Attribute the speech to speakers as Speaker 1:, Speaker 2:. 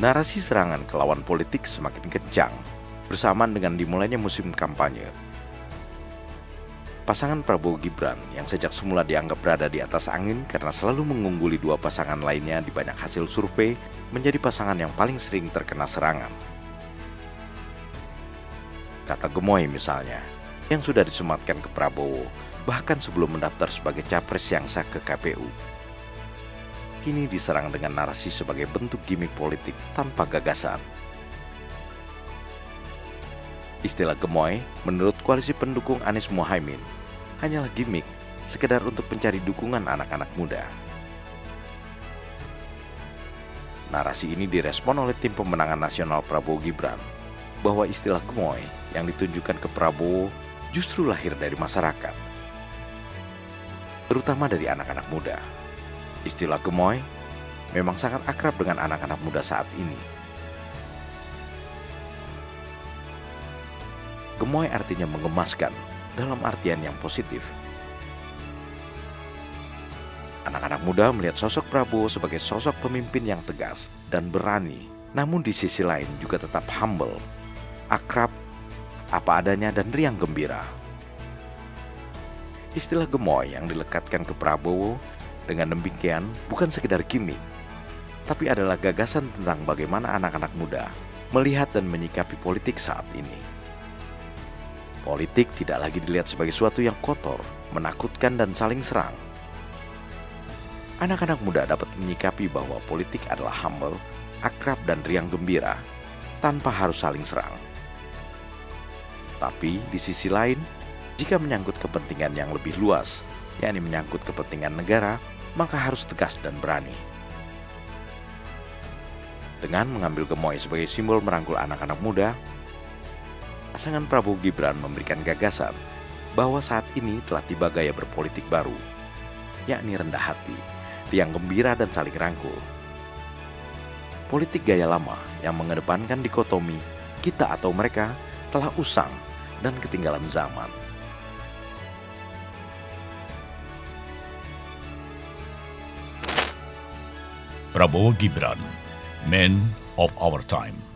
Speaker 1: Narasi serangan ke lawan politik semakin kencang bersamaan dengan dimulainya musim kampanye. Pasangan Prabowo Gibran yang sejak semula dianggap berada di atas angin karena selalu mengungguli dua pasangan lainnya di banyak hasil survei, menjadi pasangan yang paling sering terkena serangan. Kata gemoy misalnya, yang sudah disematkan ke Prabowo bahkan sebelum mendaftar sebagai capres yang sah ke KPU. Kini diserang dengan narasi sebagai bentuk gimmick politik tanpa gagasan. Istilah gemoy menurut koalisi pendukung Anies Mohaimin hanyalah gimmick sekedar untuk mencari dukungan anak-anak muda. Narasi ini direspon oleh tim pemenangan nasional Prabowo Gibran bahwa istilah gemoy yang ditunjukkan ke Prabowo justru lahir dari masyarakat, terutama dari anak-anak muda. Istilah gemoy memang sangat akrab dengan anak-anak muda saat ini. Gemoy artinya mengemaskan dalam artian yang positif. Anak-anak muda melihat sosok Prabowo sebagai sosok pemimpin yang tegas dan berani, namun di sisi lain juga tetap humble, akrab, apa adanya dan riang gembira. Istilah gemoy yang dilekatkan ke Prabowo dengan demikian bukan sekedar gimmick, tapi adalah gagasan tentang bagaimana anak-anak muda melihat dan menyikapi politik saat ini. Politik tidak lagi dilihat sebagai sesuatu yang kotor, menakutkan dan saling serang. Anak-anak muda dapat menyikapi bahwa politik adalah humble, akrab dan riang gembira, tanpa harus saling serang. Tapi di sisi lain, jika menyangkut kepentingan yang lebih luas, yakni menyangkut kepentingan negara, maka harus tegas dan berani. Dengan mengambil gemoy sebagai simbol merangkul anak-anak muda, pasangan Prabowo Gibran memberikan gagasan bahwa saat ini telah tiba gaya berpolitik baru, yakni rendah hati, riang gembira dan saling rangkul. Politik gaya lama yang mengedepankan dikotomi kita atau mereka telah usang dan ketinggalan zaman.
Speaker 2: Prabowo Gibran, Man of Our Time.